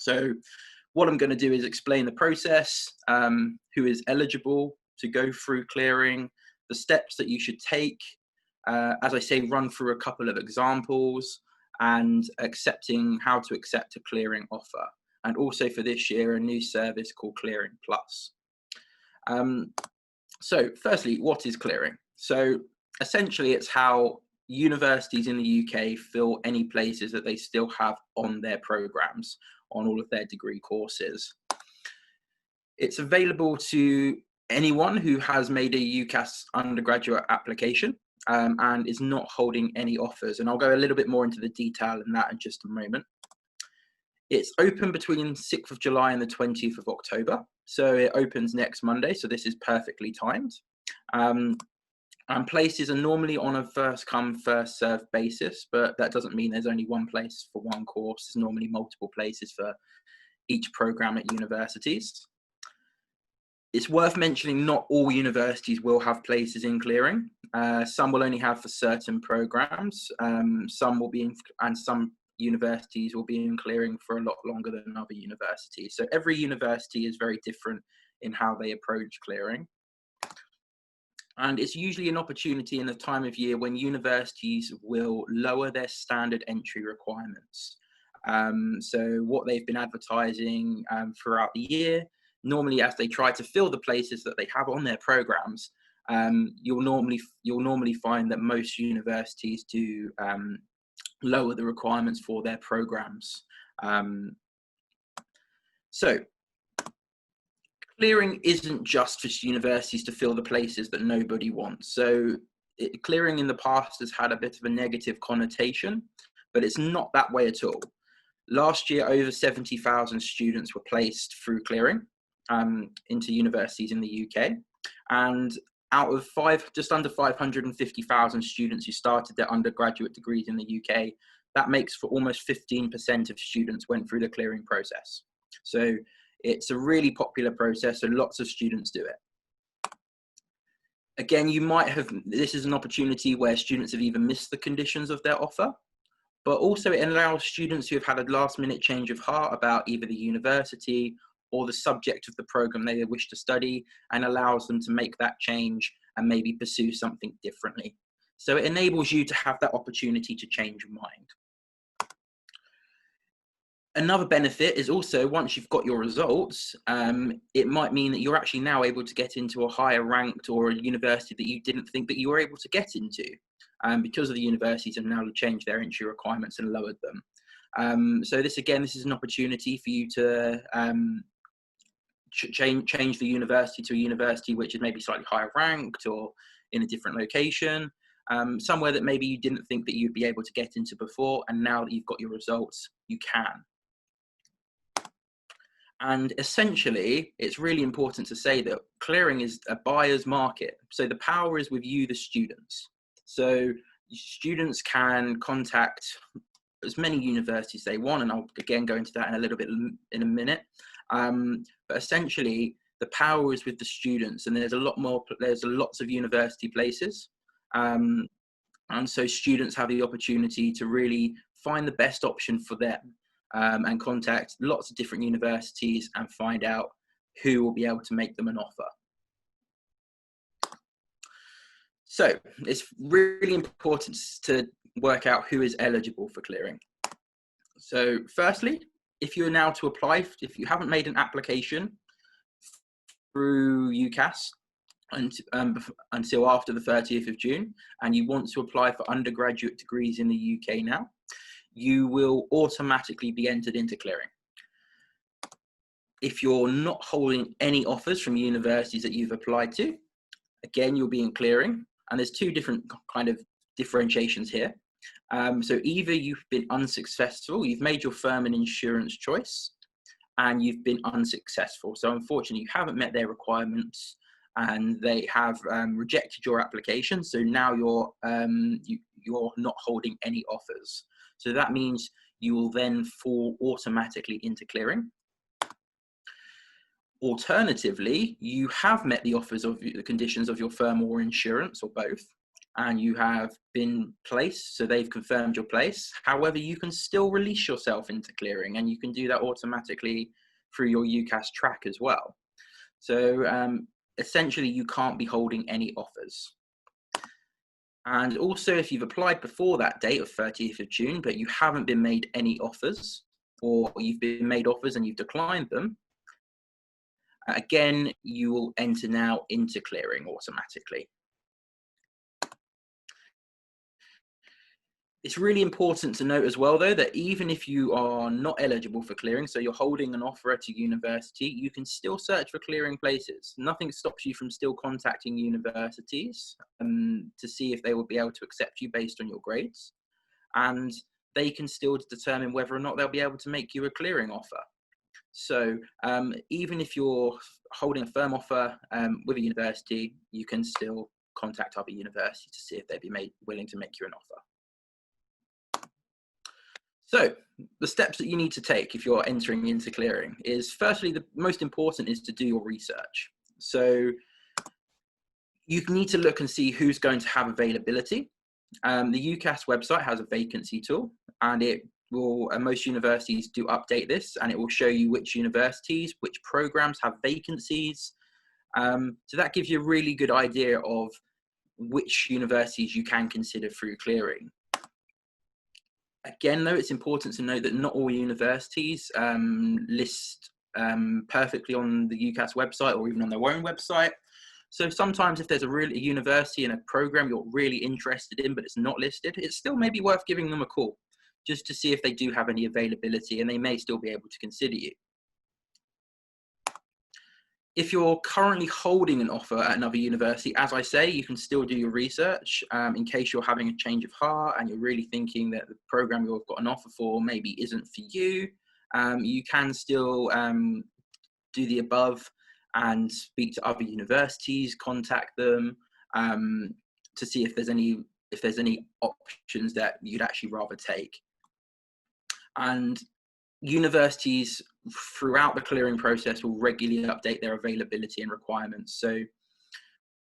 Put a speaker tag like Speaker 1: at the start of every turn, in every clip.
Speaker 1: So what I'm going to do is explain the process, who is eligible to go through clearing, the steps that you should take, as I say, run through a couple of examples, and how to accept a clearing offer. And also for this year, a new service called Clearing Plus. So firstly, what is clearing? So essentially it's how universities in the UK fill any places that they still have on their programs, on all of their degree courses. It's available to anyone who has made a UCAS undergraduate application and is not holding any offers. And I'll go a little bit more into the detail in that in just a moment. It's open between 6th of July and the 20th of October. So it opens next Monday. So this is perfectly timed. And places are normally on a first come, first served basis, but that doesn't mean there's only one place for one course. There's normally multiple places for each program at universities. It's worth mentioning not all universities will have places in clearing. Some will only have for certain programs. Some will be in, and some universities will be in clearing for a lot longer than other universities. So every university is very different in how they approach clearing. And it's usually an opportunity in the time of year when universities will lower their standard entry requirements. So what they've been advertising throughout the year, normally as they try to fill the places that they have on their programs, you'll normally find that most universities do lower the requirements for their programs. So clearing isn't just for universities to fill the places that nobody wants. So clearing in the past has had a bit of a negative connotation, but it's not that way at all. Last year, over 70,000 students were placed through clearing into universities in the UK. And out of just under 550,000 students who started their undergraduate degrees in the UK, that makes for almost 15% of students went through the clearing process. So it's a really popular process, so lots of students do it. Again, this is an opportunity where students have either missed the conditions of their offer, but also it allows students who have had a last minute change of heart about either the university or the subject of the program they wish to study, and allows them to make that change and maybe pursue something differently. So it enables you to have that opportunity to change your mind. Another benefit is also, once you've got your results, it might mean that you're actually now able to get into a higher ranked or a university that you didn't think that you were able to get into, because of the universities have now changed their entry requirements and lowered them. So this is an opportunity for you to change the university to a university which is maybe slightly higher ranked or in a different location, somewhere that maybe you didn't think that you'd be able to get into before, and now that you've got your results, you can. And essentially, it's really important to say that clearing is a buyer's market. So the power is with you, the students. So students can contact as many universities they want, and I'll again go into that in a little bit in a minute. But essentially, the power is with the students, and there's lots of university places. And so students have the opportunity to really find the best option for them. And contact lots of different universities and find out who will be able to make them an offer. So it's really important to work out who is eligible for clearing. So firstly, if you're now to apply, if you haven't made an application through UCAS until after the 30th of June, and you want to apply for undergraduate degrees in the UK now, you will automatically be entered into clearing. If you're not holding any offers from universities that you've applied to, again, you'll be in clearing. And there's two different kind of differentiations here. So either you've been unsuccessful, you've made your firm an insurance choice, and you've been unsuccessful. So unfortunately, you haven't met their requirements and they have rejected your application. So now you're not holding any offers. So that means you will then fall automatically into clearing. Alternatively, you have met the offers of the conditions of your firm or insurance, or both, and you have been placed, so they've confirmed your place. However, you can still release yourself into clearing, and you can do that automatically through your UCAS track as well. So essentially, you can't be holding any offers. And also, if you've applied before that date of 30th of June, but you haven't been made any offers, or you've been made offers and you've declined them, again, you will enter now into clearing automatically. It's really important to note as well, though, that even if you are not eligible for clearing, so you're holding an offer at a university, you can still search for clearing places. Nothing stops you from still contacting universities to see if they will be able to accept you based on your grades. And they can still determine whether or not they'll be able to make you a clearing offer. So even if you're holding a firm offer with a university, you can still contact other universities to see if they'd be willing to make you an offer. So the steps that you need to take if you're entering into clearing is, firstly, the most important is to do your research. So you need to look and see who's going to have availability. The UCAS website has a vacancy tool, and it will, most universities do update this, and it will show you which universities, which programs have vacancies. So that gives you a really good idea of which universities you can consider through clearing. Again, though, it's important to note that not all universities list perfectly on the UCAS website or even on their own website. So sometimes if there's a university and a program you're really interested in, but it's not listed, it's still maybe worth giving them a call just to see if they do have any availability, and they may still be able to consider you. If you're currently holding an offer at another university, as I say, you can still do your research in case you're having a change of heart and you're really thinking that the program you've got an offer for maybe isn't for you. You can still do the above and speak to other universities, contact them to see if there's any options that you'd actually rather take. And universities throughout the clearing process will regularly update their availability and requirements. So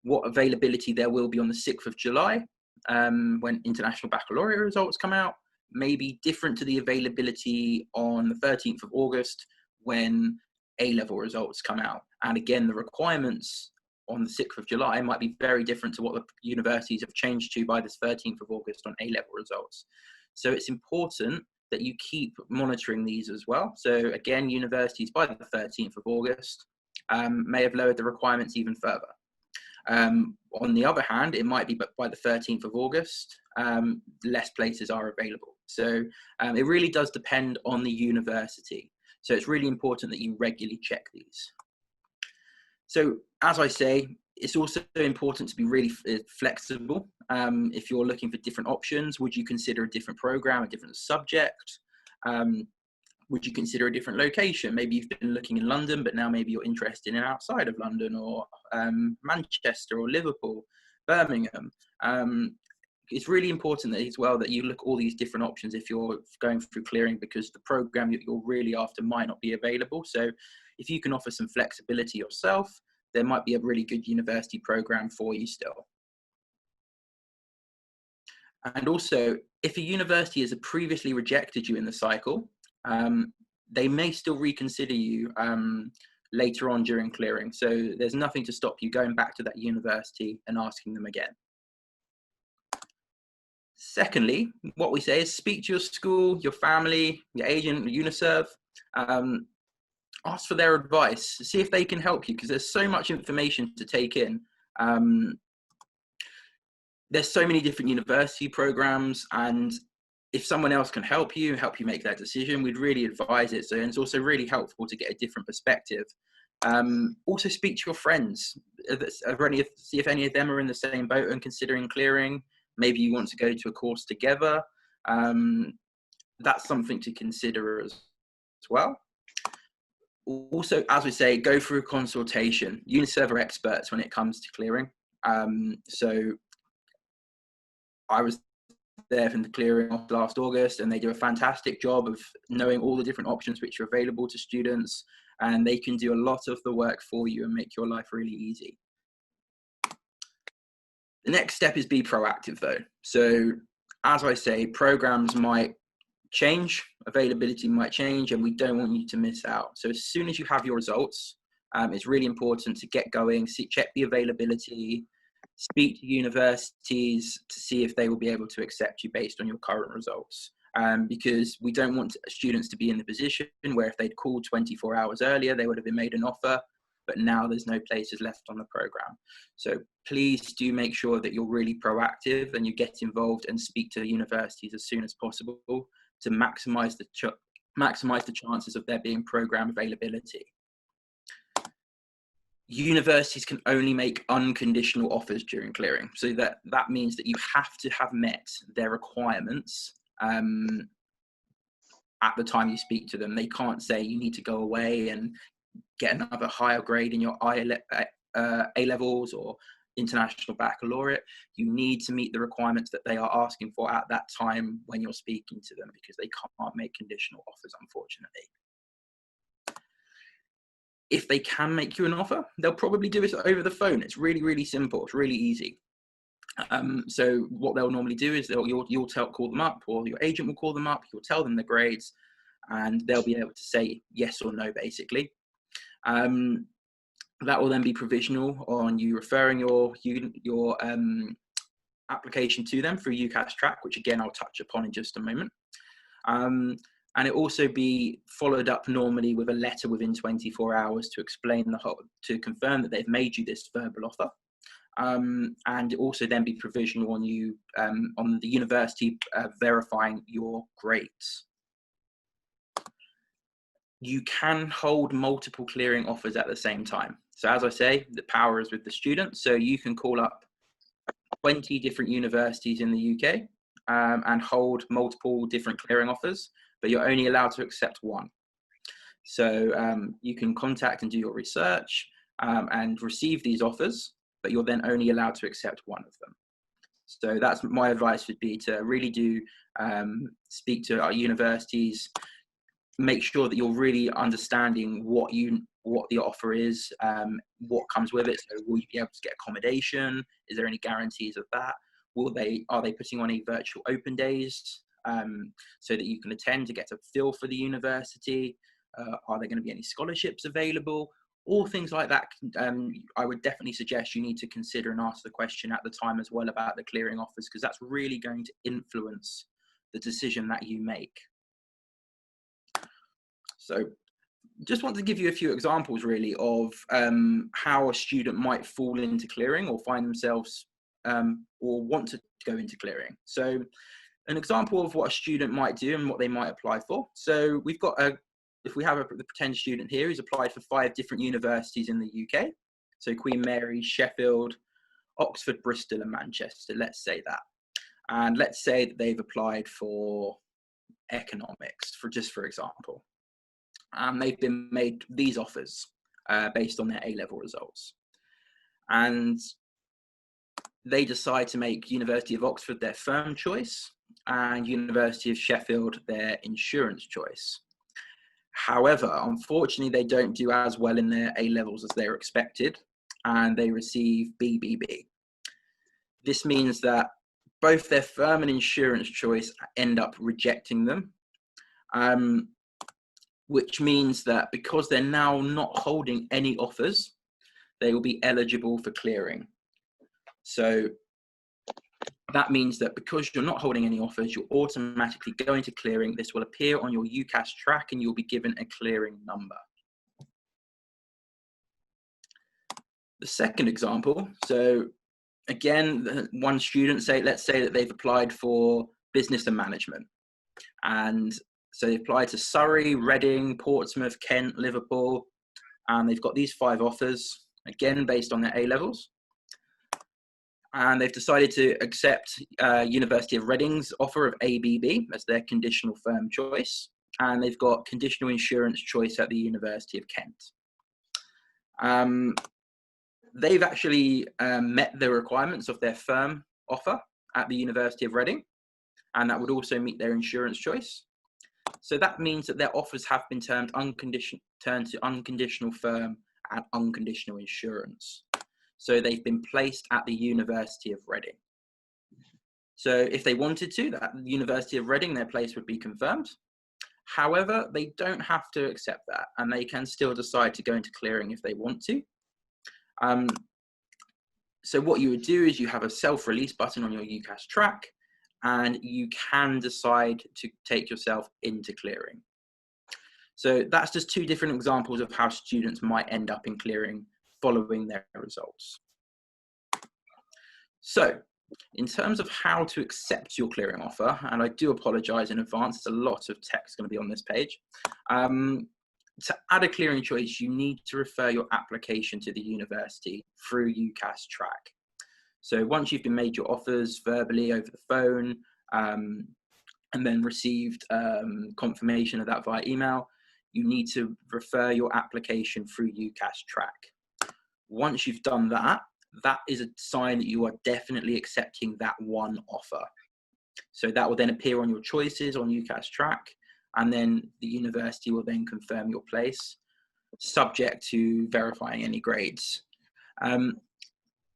Speaker 1: what availability there will be on the 6th of July when international baccalaureate results come out may be different to the availability on the 13th of August when A-level results come out. And again, the requirements on the 6th of July might be very different to what the universities have changed to by this 13th of August on A-level results. So it's important that you keep monitoring these as well. So again, universities by the 13th of August may have lowered the requirements even further. On the other hand, it might be by the 13th of August, less places are available. So it really does depend on the university. So it's really important that you regularly check these. So as I say, it's also important to be really flexible. If you're looking for different options, would you consider a different program, a different subject? Would you consider a different location? Maybe you've been looking in London, but now maybe you're interested in outside of London, or Manchester or Liverpool, Birmingham. It's really important that as well that you look at all these different options if you're going through clearing, because the program that you're really after might not be available. So if you can offer some flexibility yourself, there might be a really good university program for you still. And also, if a university has previously rejected you in the cycle, they may still reconsider you later on during clearing. So there's nothing to stop you going back to that university and asking them again. Secondly, what we say is speak to your school, your family, your agent, UNICEF. Ask for their advice, see if they can help you, because there's so much information to take in. There's so many different university programs, and if someone else can help you make that decision, we'd really advise it. So, and it's also really helpful to get a different perspective. Also speak to your friends, see if any of them are in the same boat and considering clearing. Maybe you want to go to a course together. That's something to consider as well. Also, as we say, go through a consultation. UNICEF are experts when it comes to clearing. So I was there from the clearing off last August, and they do a fantastic job of knowing all the different options which are available to students, and they can do a lot of the work for you and make your life really easy. The next step is be proactive though. So as I say, programs might change, availability might change, and we don't want you to miss out. So as soon as you have your results, it's really important to get going, check the availability, speak to universities to see if they will be able to accept you based on your current results. Because we don't want students to be in the position where if they'd called 24 hours earlier, they would have been made an offer, but now there's no places left on the program. So please do make sure that you're really proactive and you get involved and speak to universities as soon as possible to maximize the chances of there being program availability. Universities can only make unconditional offers during clearing. So that means that you have to have met their requirements at the time you speak to them. They can't say you need to go away and get another higher grade in your A-levels or international baccalaureate. You need to meet the requirements that they are asking for at that time when you're speaking to them, because they can't make conditional offers, unfortunately. If they can make you an offer, they'll probably do it over the phone. It's really, really simple. It's really easy. So what they'll normally do is you'll call them up, or your agent will call them up. You'll tell them the grades, and they'll be able to say yes or no, basically. That will then be provisional on you referring your application to them through UCAS track, which again I'll touch upon in just a moment. And it also be followed up normally with a letter within 24 hours to explain to confirm that they've made you this verbal offer. And also then be provisional on you on the university verifying your grades. You can hold multiple clearing offers at the same time. So as I say, the power is with the student. So you can call up 20 different universities in the UK and hold multiple different clearing offers, but you're only allowed to accept one. So you can contact and do your research and receive these offers, but you're then only allowed to accept one of them. So that's my advice would be to really do speak to our universities, make sure that you're really understanding what the offer is, what comes with it. So will you be able to get accommodation? Is there any guarantees of that? Are they putting on any virtual open days so that you can attend to get a feel for the university? Are there going to be any scholarships available? All things like that. I would definitely suggest you need to consider and ask the question at the time as well about the clearing offers, because that's really going to influence the decision that you make. So just want to give you a few examples really of how a student might fall into clearing or find themselves or want to go into clearing. So an example of what a student might do and what they might apply for. So we've got if we have the pretend student here who's applied for 5 different universities in the UK. So Queen Mary, Sheffield, Oxford, Bristol and Manchester, let's say that. And let's say that they've applied for economics, for example. And they've been made these offers based on their A-level results. And they decide to make University of Oxford their firm choice and University of Sheffield their insurance choice. However, unfortunately, they don't do as well in their A-levels as they're expected, and they receive BBB. This means that both their firm and insurance choice end up rejecting them. Which means that because they're now not holding any offers, they will be eligible for clearing. So that means that because you're not holding any offers, you'll automatically go into clearing. This will appear on your UCAS track and you'll be given a clearing number. The second example, so again, one student, let's say that they've applied for business and management. And so they applied to Surrey, Reading, Portsmouth, Kent, Liverpool, and they've got these 5 offers, again, based on their A-levels. And they've decided to accept University of Reading's offer of ABB as their conditional firm choice. And they've got conditional insurance choice at the University of Kent. They've actually met the requirements of their firm offer at the University of Reading, and that would also meet their insurance choice. So that means that their offers have been turned to unconditional firm and unconditional insurance. So they've been placed at the University of Reading. So if they wanted to, that University of Reading, their place would be confirmed. However, they don't have to accept that, and they can still decide to go into clearing if they want to. So what you would do is you have a self-release button on your UCAS track, and you can decide to take yourself into clearing. So that's just two different examples of how students might end up in clearing following their results. So in terms of how to accept your clearing offer, and I do apologise in advance, there's a lot of text going to be on this page. To add a clearing choice, you need to refer your application to the university through UCAS track. So once you've been made your offers verbally over the phone, and then received confirmation of that via email, you need to refer your application through UCAS track. Once you've done that, that is a sign that you are definitely accepting that one offer. So that will then appear on your choices on UCAS track, and then the university will then confirm your place, subject to verifying any grades.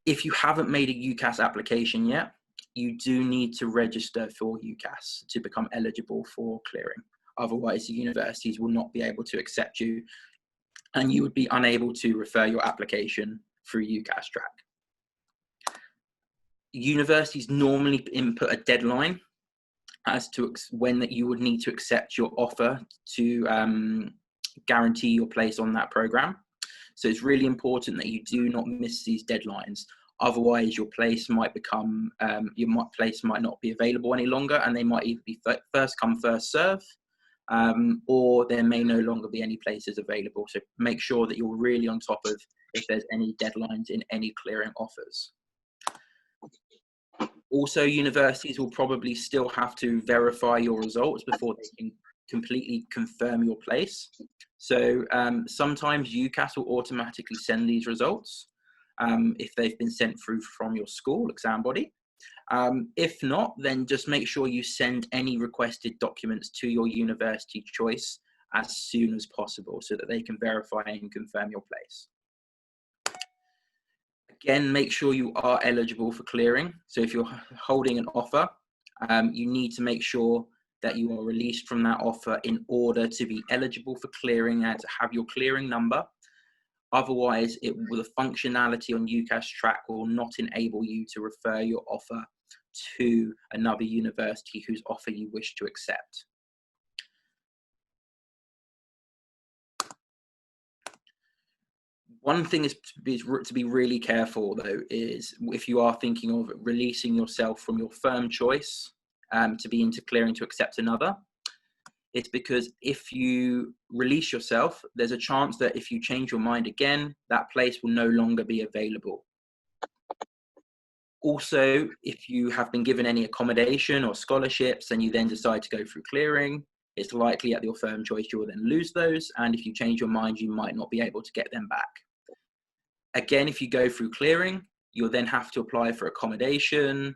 Speaker 1: If you haven't made a UCAS application yet, you do need to register for UCAS to become eligible for clearing. Otherwise, the universities will not be able to accept you, and you would be unable to refer your application through UCAS track. Universities normally input a deadline as to when that you would need to accept your offer to guarantee your place on that program. So it's really important that you do not miss these deadlines. Otherwise, your place might become, place might not be available any longer, and they might either be first come, first serve, or there may no longer be any places available. So make sure that you're really on top of if there's any deadlines in any clearing offers. Also, universities will probably still have to verify your results before they can completely confirm your place. So sometimes UCAS will automatically send these results if they've been sent through from your school exam body. If not, then just make sure you send any requested documents to your university choice as soon as possible so that they can verify and confirm your place. Again, make sure you are eligible for clearing. So if you're holding an offer, you need to make sure that you are released from that offer in order to be eligible for clearing and to have your clearing number. Otherwise, the functionality on UCAS track will not enable you to refer your offer to another university whose offer you wish to accept. One thing is to be really careful, though, is if you are thinking of releasing yourself from your firm choice to be into clearing to accept another, it's because if you release yourself, there's a chance that if you change your mind again, that place will no longer be available. Also, if you have been given any accommodation or scholarships and you then decide to go through clearing, it's likely at your firm choice you will then lose those, and if you change your mind, you might not be able to get them back. Again, if you go through clearing, you'll then have to apply for accommodation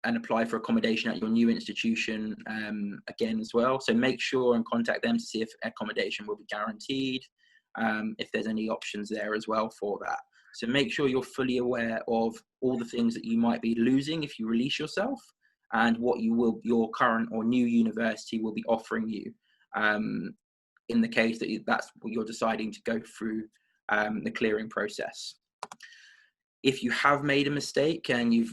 Speaker 1: and apply for accommodation at your new institution again as well. So make sure and contact them to see if accommodation will be guaranteed, if there's any options there as well for that. So make sure you're fully aware of all the things that you might be losing if you release yourself, and what your current or new university will be offering you in the case that that's what you're deciding to go through the clearing process. If you have made a mistake and you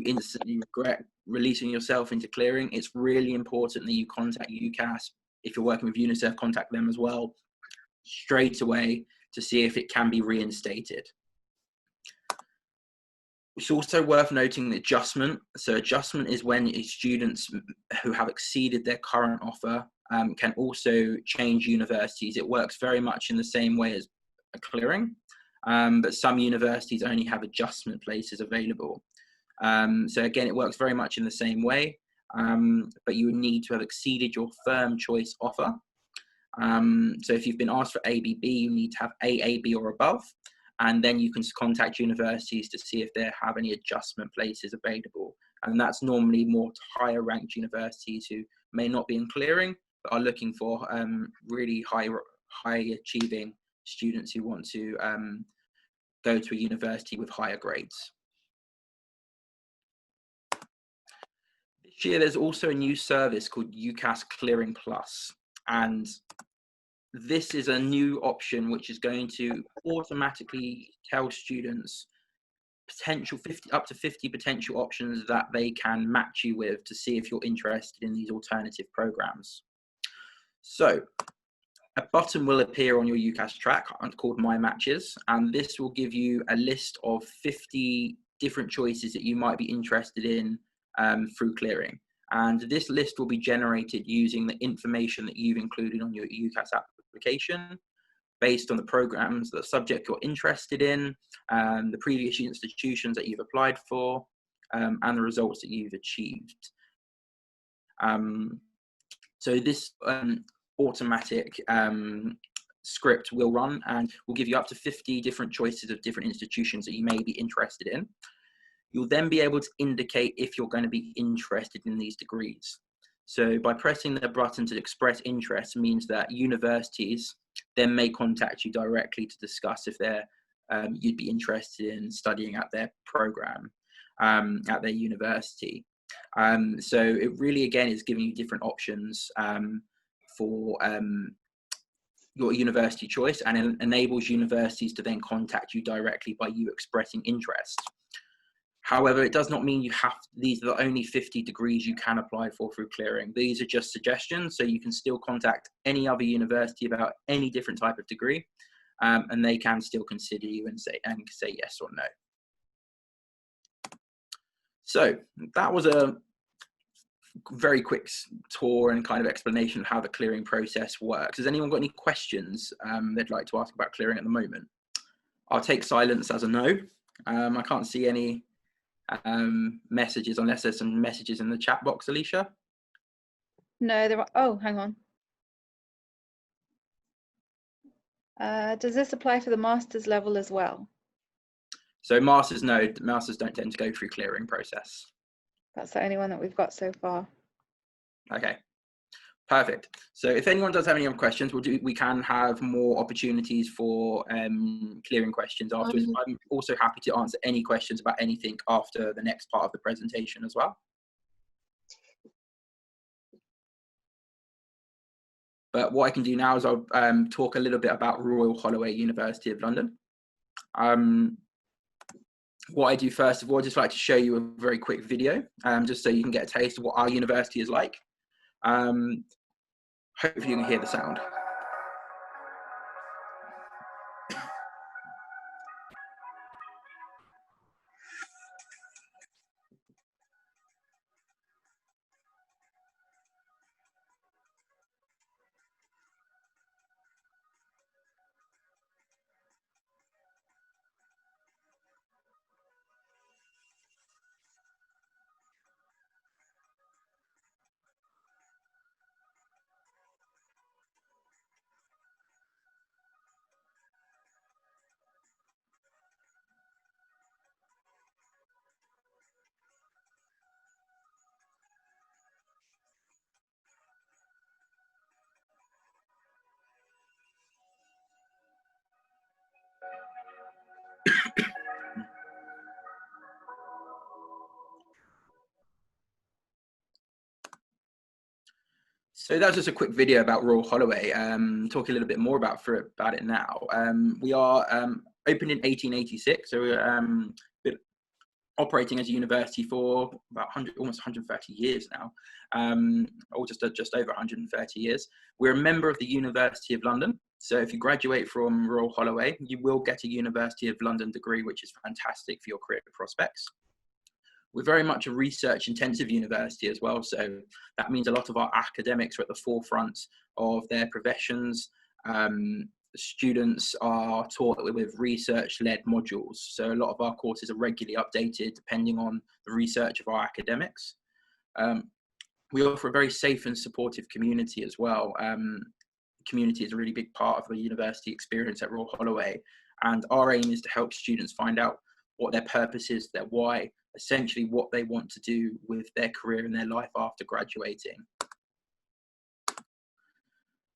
Speaker 1: instantly regret releasing yourself into clearing, it's really important that you contact UCAS. If you're working with UNICEF, contact them as well straight away to see if it can be reinstated. It's also worth noting the adjustment. So adjustment is when students who have exceeded their current offer can also change universities. It works very much in the same way as a clearing, but some universities only have adjustment places available. So again, it works very much in the same way, but you would need to have exceeded your firm choice offer. So if you've been asked for ABB, you need to have AAB or above, and then you can contact universities to see if they have any adjustment places available. And that's normally more higher ranked universities who may not be in clearing, but are looking for really high achieving students who want to go to a university with higher grades. This year, there's also a new service called UCAS Clearing Plus, and this is a new option which is going to automatically tell students up to 50 potential options that they can match you with to see if you're interested in these alternative programs. So a button will appear on your UCAS track called My Matches, and this will give you a list of 50 different choices that you might be interested in through clearing. And this list will be generated using the information that you've included on your UCAS application, based on the programs, the subject you're interested in, the previous institutions that you've applied for, and the results that you've achieved. So this automatic script will run and will give you up to 50 different choices of different institutions that you may be interested in. You'll then be able to indicate if you're going to be interested in these degrees. So by pressing the button to express interest means that universities then may contact you directly to discuss if you'd be interested in studying at their program, at their university. So it really, again, is giving you different options for your university choice, and it enables universities to then contact you directly by you expressing interest. However, it does not mean these are the only 50 degrees you can apply for through clearing. These are just suggestions, so you can still contact any other university about any different type of degree, and they can still consider you and say yes or no. So that was a very quick tour and kind of explanation of how the clearing process works. Has anyone got any questions they'd like to ask about clearing at the moment? I'll take silence as a no. I can't see any messages unless there's some messages in the chat box, Alicia.
Speaker 2: No, there are. Oh, hang on. Does this apply for the master's level as well?
Speaker 1: So masters, no, masters don't tend to go through clearing process.
Speaker 2: That's the only one that we've got so far.
Speaker 1: Okay, perfect. So if anyone does have any other questions, we can have more opportunities for clearing questions afterwards. I'm also happy to answer any questions about anything after the next part of the presentation as well. But what I can do now is I'll talk a little bit about Royal Holloway, University of London. What I do first of all, I'd just like to show you a very quick video, just so you can get a taste of what our university is like. Hopefully you can hear the sound. So that's just a quick video about Royal Holloway. Talking a little bit more about it now. We are opened in 1886, so we're been operating as a university for about almost 130 years now, or just over 130 years. We're a member of the University of London. So if you graduate from Royal Holloway, you will get a University of London degree, which is fantastic for your career prospects. We're very much a research-intensive university as well, so that means a lot of our academics are at the forefront of their professions. Students are taught with research-led modules, so a lot of our courses are regularly updated depending on the research of our academics. We offer a very safe and supportive community as well. Community is a really big part of the university experience at Royal Holloway, and our aim is to help students find out what their purpose is, their why, essentially what they want to do with their career and their life after graduating.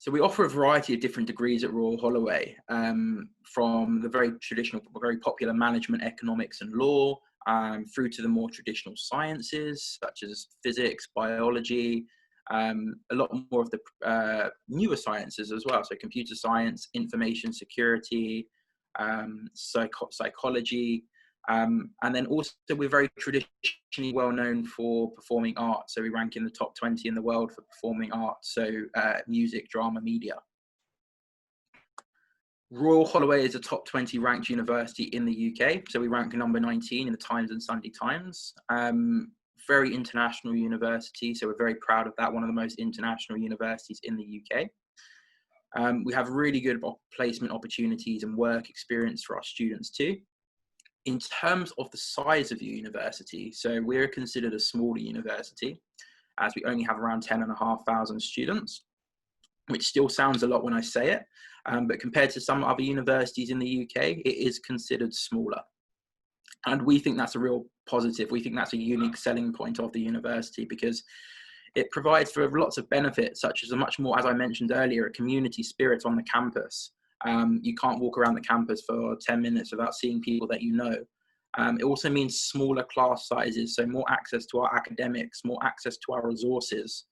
Speaker 1: So we offer a variety of different degrees at Royal Holloway, from the very traditional, very popular management, economics and law, through to the more traditional sciences, such as physics, biology, a lot more of the newer sciences as well. So computer science, information security, psychology, and then also we're very traditionally well known for performing arts. So we rank in the top 20 in the world for performing arts, so music, drama, media. Royal Holloway is a top 20 ranked university in the UK. So we rank number 19 in the Times and Sunday Times. Very international university, so we're very proud of that, one of the most international universities in the UK. We have really good placement opportunities and work experience for our students too. In terms of the size of the university, so we're considered a smaller university, as we only have around 10,500 students, which still sounds a lot when I say it, but compared to some other universities in the UK, it is considered smaller. And we think that's a real positive. We think that's a unique selling point of the university, because it provides for lots of benefits, such as a much more, as I mentioned earlier, a community spirit on the campus. You can't walk around the campus for 10 minutes without seeing people that you know. It also means smaller class sizes, so more access to our academics, more access to our resources.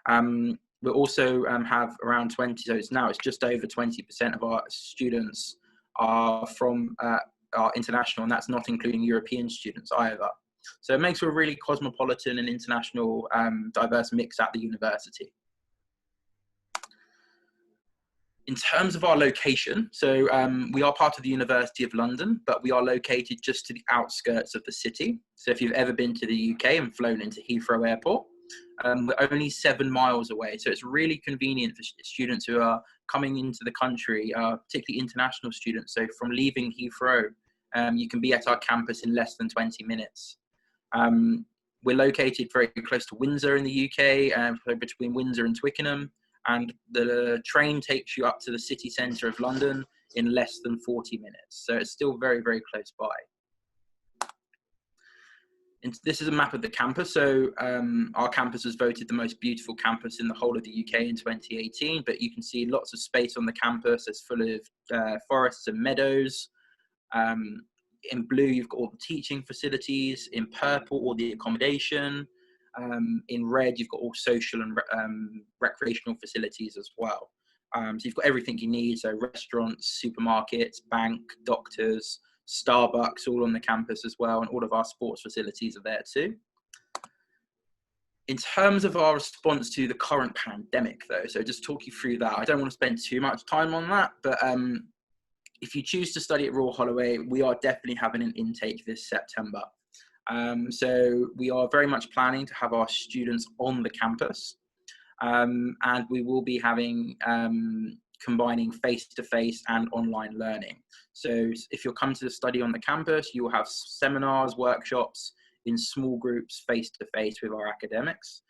Speaker 1: We also have around 20, so it's just over 20% of our students are from are international, and that's not including European students either. So it makes for a really cosmopolitan and international diverse mix at the university. In terms of our location, so we are part of the University of London, but we are located just to the outskirts of the city. So if you've ever been to the UK and flown into Heathrow Airport, we're only 7 miles away. So it's really convenient for students who are coming into the country, particularly international students. So from leaving Heathrow, you can be at our campus in less than 20 minutes. We're located very close to Windsor in the UK, between Windsor and Twickenham. And the train takes you up to the city centre of London in less than 40 minutes. So it's still very, very close by. And this is a map of the campus. So our campus was voted the most beautiful campus in the whole of the UK in 2018, but you can see lots of space on the campus. It's full of forests and meadows. In blue, you've got all the teaching facilities. In purple, all the accommodation. In red, you've got all social and recreational facilities as well. So you've got everything you need. So restaurants, supermarkets, bank, doctors, Starbucks, all on the campus as well. And all of our sports facilities are there too. In terms of our response to the current pandemic though, so just talk you through that. I don't want to spend too much time on that, but if you choose to study at Royal Holloway, we are definitely having an intake this September. So we are very much planning to have our students on the campus, and we will be having combining face-to-face and online learning. So if you're coming to study on the campus, you will have seminars, workshops in small groups face-to-face with our academics.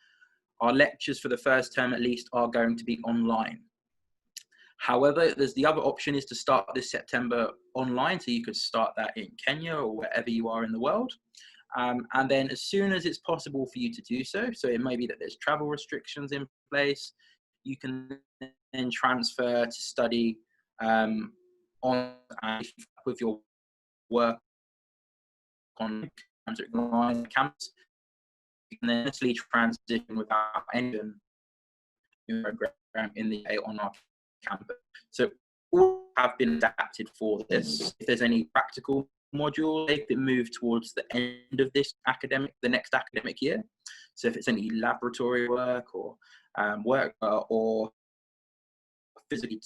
Speaker 1: Our lectures for the first term at least are going to be online. However, there's the other option is to start this September online, so you could start that in Kenya or wherever you are in the world. And then as soon as it's possible for you to do so, so it may be that there's travel restrictions in place, you can then transfer to study on with your work on campus. You can then actually transition without any program in the on our campus. So all have been adapted for this. If there's any practical module, they've been moved towards the end of this the next academic year. So if it's any laboratory work or or physically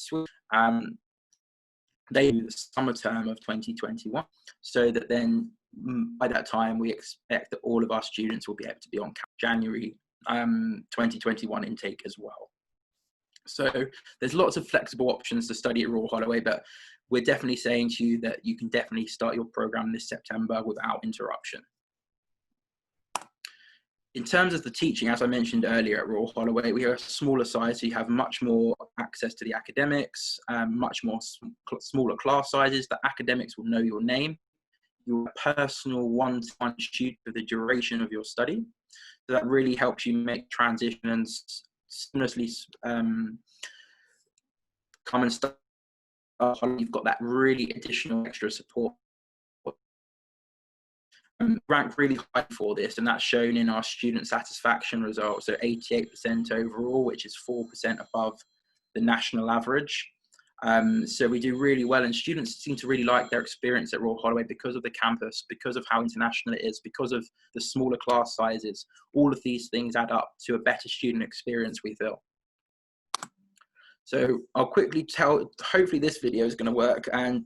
Speaker 1: they do the summer term of 2021, so that then by that time we expect that all of our students will be able to be on January 2021 intake as well. So there's lots of flexible options to study at Royal Holloway, but we're definitely saying to you that you can definitely start your program this September without interruption. In terms of the teaching, as I mentioned earlier at Royal Holloway, we are a smaller size, so you have much more access to the academics, much more smaller class sizes. The academics will know your name, your personal one-to-one tutor for the duration of your study. So that really helps you make transitions seamlessly come and start, you've got that really additional extra support. Ranked really high for this, and that's shown in our student satisfaction results. So 88% overall, which is 4% above the national average. So we do really well, and students seem to really like their experience at Royal Holloway because of the campus, because of how international it is, because of the smaller class sizes. All of these things add up to a better student experience, we feel. So I'll quickly tell, hopefully this video is going to work, and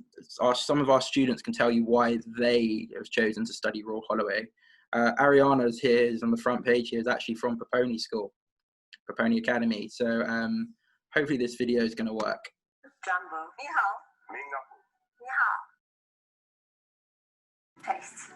Speaker 1: some of our students can tell you why they have chosen to study Royal Holloway. Ariana is here, is on the front page here, is actually from Poponi School, Poponi Academy. So hopefully this video is going to work.
Speaker 3: Jumbo. 你好. 你好. Taste.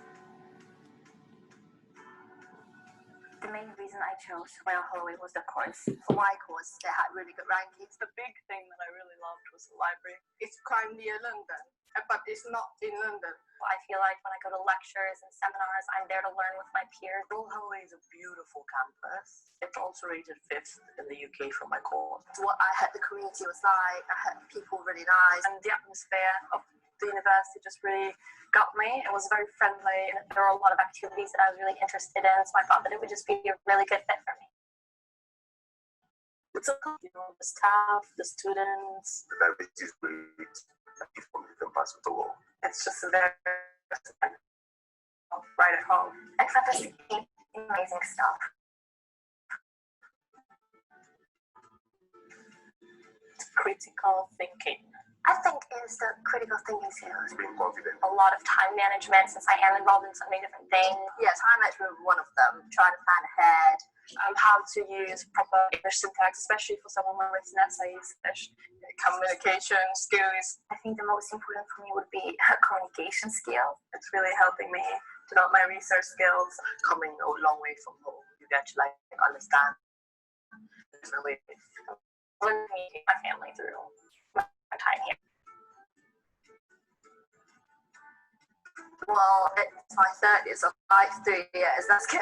Speaker 3: The main reason I chose Royal Holloway was the course. For my course, they had really good rankings.
Speaker 4: The big thing that I really loved was the library.
Speaker 3: It's quite near London, but it's not in London.
Speaker 4: I feel like when I go to lectures and seminars, I'm there to learn with my peers.
Speaker 5: Royal Holloway is a beautiful campus. It's also rated 5th in the UK for my course.
Speaker 3: What I heard the community was like, I heard people really nice.
Speaker 4: And the atmosphere of the university just really got me. It was very friendly, and there were a lot of activities that I was really interested in, so I thought that it would just be a really good fit for me.
Speaker 5: It's a,
Speaker 4: You know, the staff, the students.
Speaker 5: The diversity is great. People can pass with the wall.
Speaker 4: It's just a very right at home. Except for amazing stuff. It's critical thinking.
Speaker 3: I think it's the critical thinking skills.
Speaker 5: Being confident.
Speaker 4: A lot of time management, since I am involved in so many different things.
Speaker 3: Yeah, time management was one of them. Trying to plan ahead.
Speaker 4: How to use proper English syntax, especially for someone who writes essays.
Speaker 3: Communication skills.
Speaker 4: I think the most important for me would be communication skills. It's really helping me develop my research skills.
Speaker 5: Coming a long way from home, you get to like understand different ways.
Speaker 4: Meeting my family through my time here.
Speaker 3: Well, it's my 30th, so 3 years. That's good.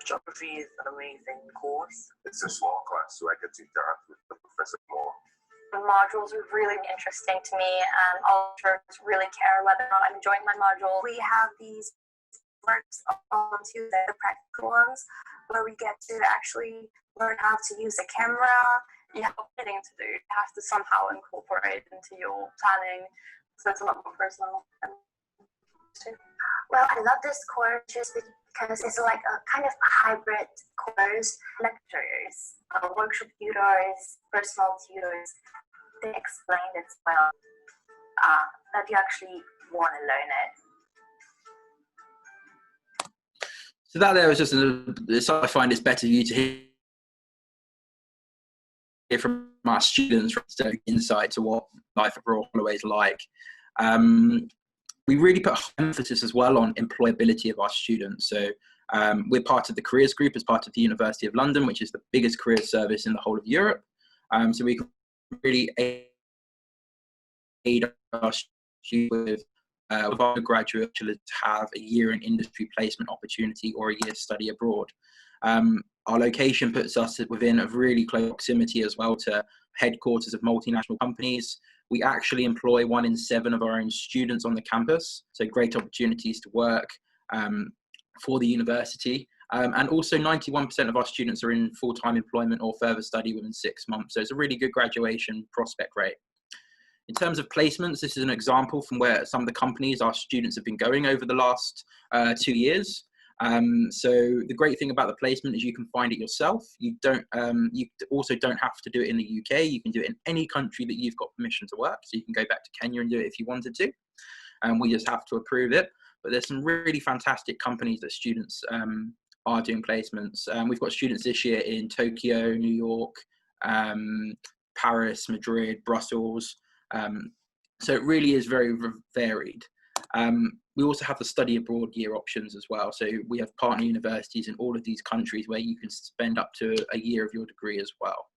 Speaker 5: Geography is an amazing course. It's a small class, so I get to interact with the professor more.
Speaker 4: The modules are really interesting to me, and all teachers really care whether or not I'm enjoying my module.
Speaker 3: We have these works on Tuesday, the practical ones, where we get to actually learn how to use a camera.
Speaker 4: You have editing to do. You have to somehow incorporate into your planning, so it's a lot more personal.
Speaker 3: Well, I love this course just because it's like a kind of hybrid course.
Speaker 4: Lecturers, workshop tutors, personal tutors, they explained it well that you actually want to learn it.
Speaker 1: So that there was just so I find it's better for you to hear from our students, so insight to what life at Royal Holloway is like. We really put emphasis as well on employability of our students. So we're part of the careers group as part of the University of London, which is the biggest careers service in the whole of Europe. So we can really aid our students with undergraduate to have a year in industry placement opportunity or a year study abroad. Our location puts us within a really close proximity as well to headquarters of multinational companies. We actually employ 1 in 7 of our own students on the campus, so great opportunities to work for the university. And also 91% of our students are in full-time employment or further study within 6 months, so it's a really good graduation prospect rate. In terms of placements, this is an example from where some of the companies our students have been going over the last 2 years. So the great thing about the placement is you can find it yourself. You also don't have to do it in the UK. You can do it in any country that you've got permission to work. So you can go back to Kenya and do it if you wanted to. We just have to approve it. But there's some really fantastic companies that students are doing placements. We've got students this year in Tokyo, New York, Paris, Madrid, Brussels. So it really is very varied. We also have the study abroad year options as well. So we have partner universities in all of these countries where you can spend up to a year of your degree as well.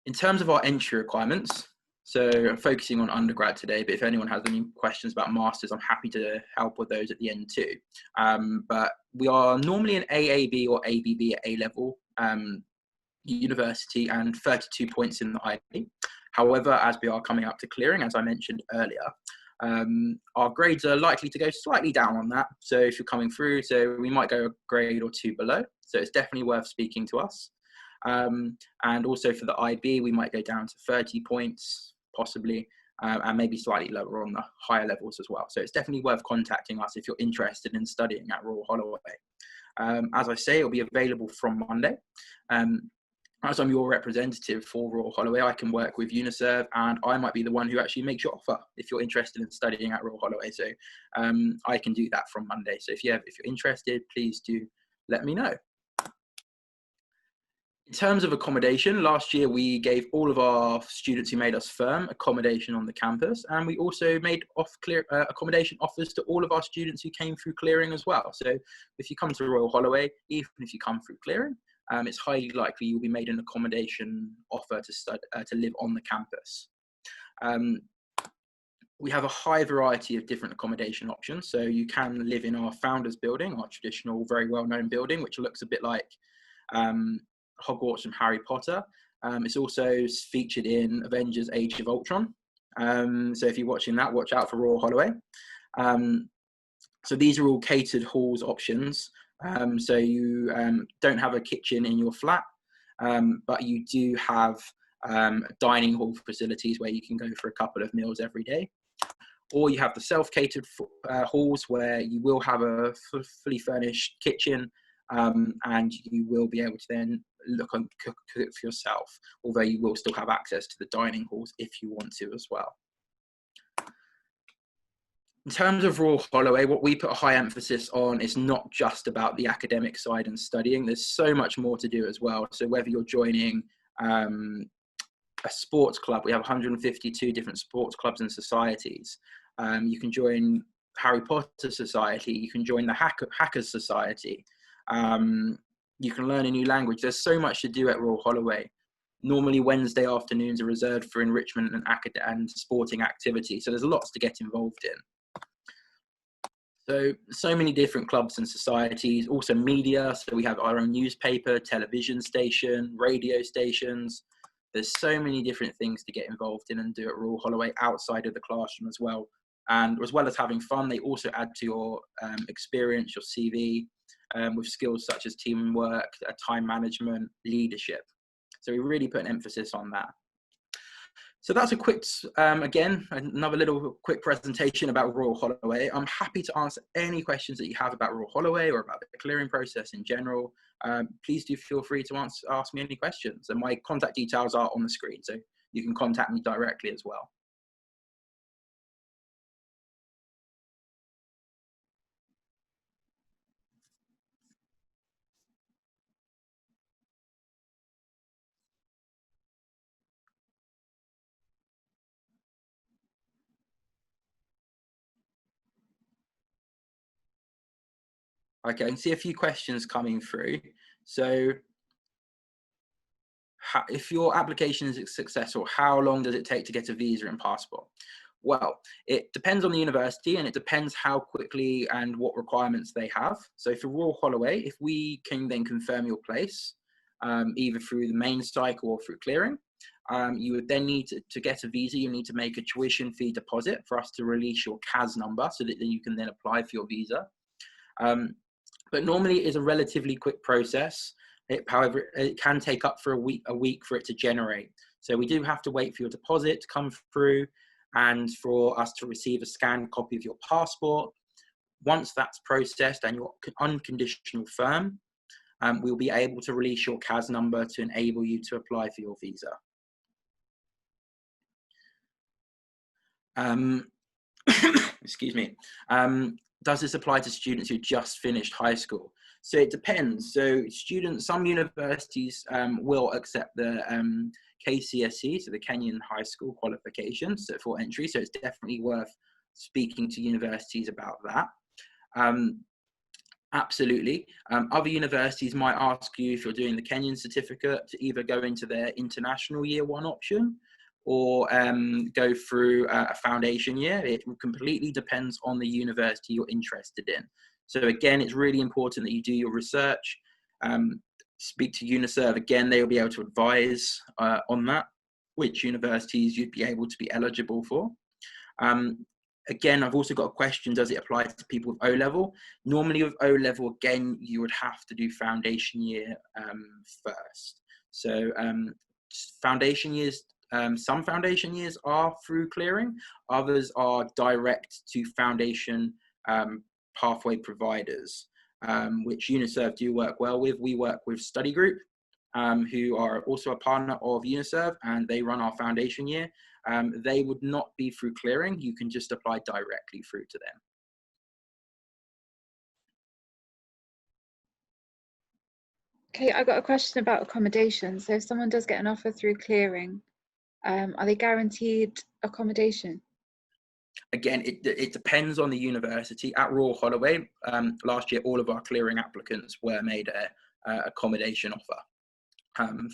Speaker 1: In terms of our entry requirements, so I'm focusing on undergrad today, but if anyone has any questions about masters, I'm happy to help with those at the end too. But we are normally an AAB or ABB at A level. university and 32 points in the IB. However, as we are coming up to clearing, as I mentioned earlier, our grades are likely to go slightly down on that. So if you're coming through, so we might go a grade or two below. So it's definitely worth speaking to us. And also for the IB, we might go down to 30 points, possibly, and maybe slightly lower on the higher levels as well. So it's definitely worth contacting us if you're interested in studying at Royal Holloway. As I say, it'll be available from Monday. As I'm your representative for Royal Holloway, I can work with Uniserve, and I might be the one who actually makes your offer if you're interested in studying at Royal Holloway. So I can do that from Monday. So if you're interested, please do let me know. In terms of accommodation, last year we gave all of our students who made us firm accommodation on the campus, and we also made accommodation offers to all of our students who came through clearing as well. So if you come to Royal Holloway, even if you come through clearing, it's highly likely you'll be made an accommodation offer to live on the campus. We have a high variety of different accommodation options. So you can live in our founders building, our traditional, very well-known building, which looks a bit like Hogwarts from Harry Potter. It's also featured in Avengers Age of Ultron. So if you're watching that, watch out for Royal Holloway. So these are all catered halls options. So you don't have a kitchen in your flat, but you do have dining hall facilities where you can go for a couple of meals every day. Or you have the self-catered halls where you will have a fully furnished kitchen, and you will be able to then look and cook it for yourself, although you will still have access to the dining halls if you want to as well. In terms of Royal Holloway, what we put a high emphasis on is not just about the academic side and studying. There's so much more to do as well. So whether you're joining a sports club, we have 152 different sports clubs and societies. You can join Harry Potter Society, you can join the Hackers Society, you can learn a new language. There's so much to do at Royal Holloway. Normally Wednesday afternoons are reserved for enrichment and sporting activity. So there's lots to get involved in. So many different clubs and societies, also media. So we have our own newspaper, television station, radio stations. There's so many different things to get involved in and do at Royal Holloway outside of the classroom as well. And as well as having fun, they also add to your experience, your CV, with skills such as teamwork, time management, leadership. So we really put an emphasis on that. So that's a quick, again, another little quick presentation about Royal Holloway. I'm happy to answer any questions that you have about Royal Holloway or about the clearing process in general. Please do feel free to ask me any questions. And my contact details are on the screen, so you can contact me directly as well. Okay, I can see a few questions coming through. So if your application is successful, how long does it take to get a visa and passport? Well, it depends on the university, and it depends how quickly and what requirements they have. So for Royal Holloway, if we can then confirm your place, either through the main cycle or through clearing, you would then need to get a visa, you need to make a tuition fee deposit for us to release your CAS number so that you can then apply for your visa. But normally it is a relatively quick process. However, it can take up for a week for it to generate. So we do have to wait for your deposit to come through and for us to receive a scanned copy of your passport. Once that's processed and you're unconditional firm, we'll be able to release your CAS number to enable you to apply for your visa. Excuse me. Does this apply to students who just finished high school? So it depends. So some universities will accept the KCSE, so the Kenyan High School qualifications for entry. So it's definitely worth speaking to universities about that. Absolutely. Other universities might ask you, if you're doing the Kenyan certificate, to either go into their international year one option or go through a foundation year. It completely depends on the university you're interested in. So again, it's really important that you do your research. speak to UNICEF. Again, they will be able to advise on that, which universities you'd be able to be eligible for. Again, I've also got a question, does it apply to people with O-level? Normally with O-level, again, you would have to do foundation year first. So foundation years, some foundation years are through clearing, others are direct to foundation pathway providers, which UNICEF do work well with. We work with Study Group, who are also a partner of UNICEF, and they run our foundation year. They would not be through clearing. You can just apply directly through to them.
Speaker 2: Okay, I got a question about accommodation. So if someone does get an offer through clearing, are they guaranteed accommodation?
Speaker 1: Again, it depends on the university. At Royal Holloway, last year, all of our clearing applicants were made a accommodation offer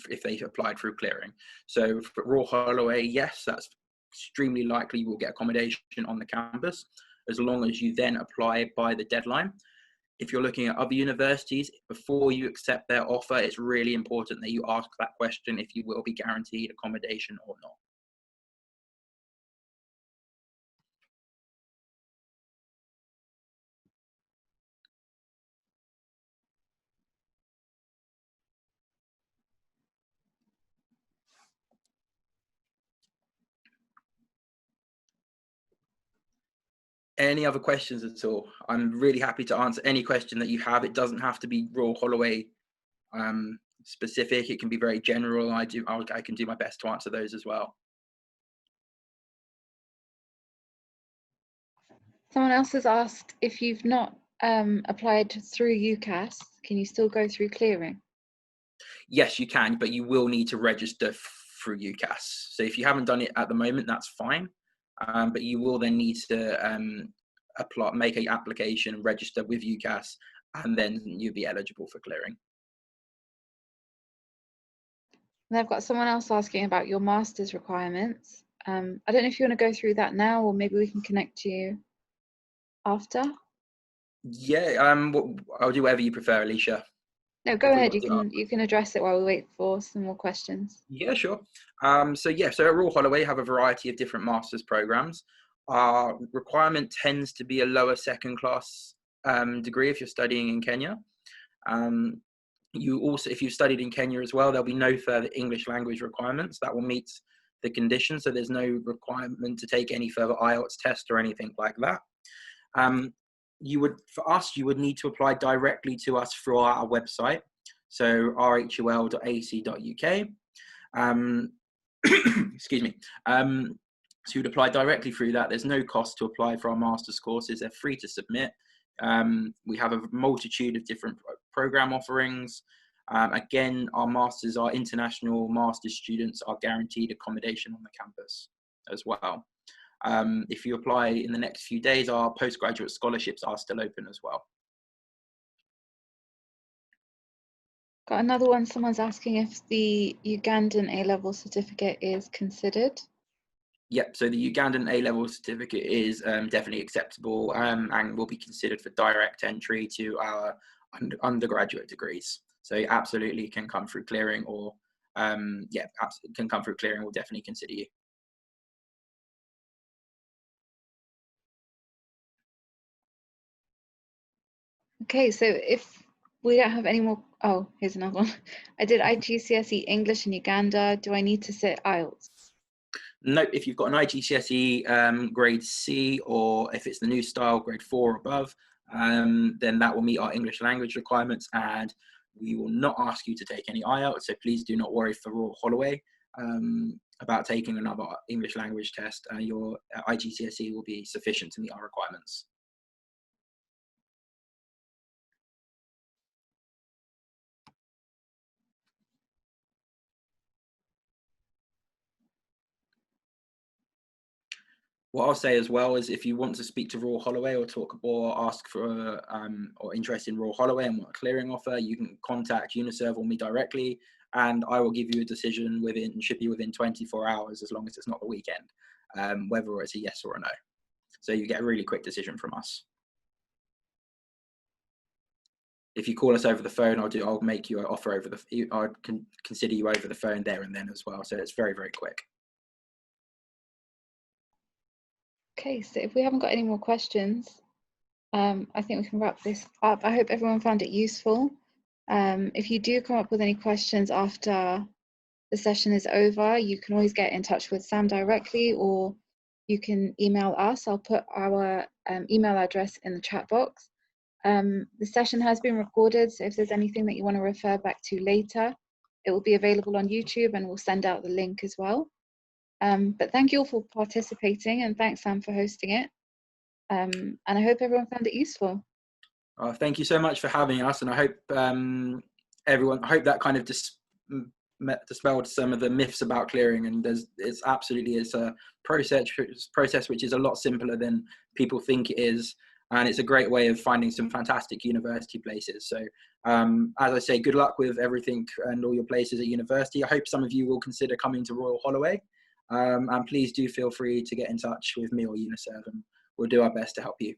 Speaker 1: if they applied through clearing. So for Royal Holloway, yes, that's extremely likely you will get accommodation on the campus, as long as you then apply by the deadline. If you're looking at other universities, before you accept their offer, it's really important that you ask that question if you will be guaranteed accommodation or not. Any other questions at all? I'm really happy to answer any question that you have. It doesn't have to be Royal Holloway specific. It can be very general. I can do my best to answer those as well.
Speaker 2: Someone else has asked, if you've not applied through UCAS, can you still go through clearing?
Speaker 1: Yes, you can, but you will need to register through UCAS. So if you haven't done it at the moment, that's fine. But you will then need to make an application, register with UCAS, and then you'll be eligible for clearing.
Speaker 2: And I've got someone else asking about your master's requirements. I don't know if you want to go through that now, or maybe we can connect to you after.
Speaker 1: Yeah, I'll do whatever you prefer, Alicia.
Speaker 2: No, go ahead. You can address it while we wait for some more questions.
Speaker 1: Yeah, sure. So at Royal Holloway have a variety of different master's programs. Our requirement tends to be a lower second class degree if you're studying in Kenya. You also, if you've studied in Kenya as well, there'll be no further English language requirements that will meet the condition. So there's no requirement to take any further IELTS test or anything like that. For us, you would need to apply directly to us through our website, so rhol.ac.uk. Excuse me. So you'd apply directly through that. There's no cost to apply for our master's courses. They're free to submit. We have a multitude of different program offerings. Again, our international master's students are guaranteed accommodation on the campus as well. If you apply in the next few days, our postgraduate scholarships are still open as well.
Speaker 2: Got another one. Someone's asking if the Ugandan A-level certificate is considered.
Speaker 1: Yep, so the Ugandan A-level certificate is definitely acceptable and will be considered for direct entry to our undergraduate degrees. So absolutely can come through clearing, or can come through clearing. We'll definitely consider you.
Speaker 2: Okay, so if we don't have any more, oh, here's another one. I did IGCSE English in Uganda. Do I need to sit IELTS?
Speaker 1: No, if you've got an IGCSE grade C, or if it's the new style grade 4 or above, then that will meet our English language requirements, and we will not ask you to take any IELTS. So please do not worry for Royal Holloway about taking another English language test. Your IGCSE will be sufficient to meet our requirements. What I'll say as well is, if you want to speak to Royal Holloway or talk or ask for or interest in Royal Holloway and want a clearing offer, you can contact UNICEF or me directly, and I will give you a decision should be within 24 hours, as long as it's not the weekend, whether it's a yes or a no. So you get a really quick decision from us. if you call us over the phone, I'll make you an offer over I'll consider you over the phone there and then as well. So it's very, very quick.
Speaker 2: Okay, so if we haven't got any more questions, I think we can wrap this up. I hope everyone found it useful. If you do come up with any questions after the session is over, you can always get in touch with Sam directly, or you can email us. I'll put our email address in the chat box. The session has been recorded, so if there's anything that you want to refer back to later, it will be available on YouTube, and we'll send out the link as well. But thank you all for participating, and thanks, Sam, for hosting it. And I hope everyone found it useful.
Speaker 1: Thank you so much for having us, and I hope I hope that kind of dispelled some of the myths about clearing. And it's a process which is a lot simpler than people think it is, and it's a great way of finding some fantastic university places. So as I say, good luck with everything and all your places at university. I hope some of you will consider coming to Royal Holloway, and please do feel free to get in touch with me or UNICEF, and we'll do our best to help you.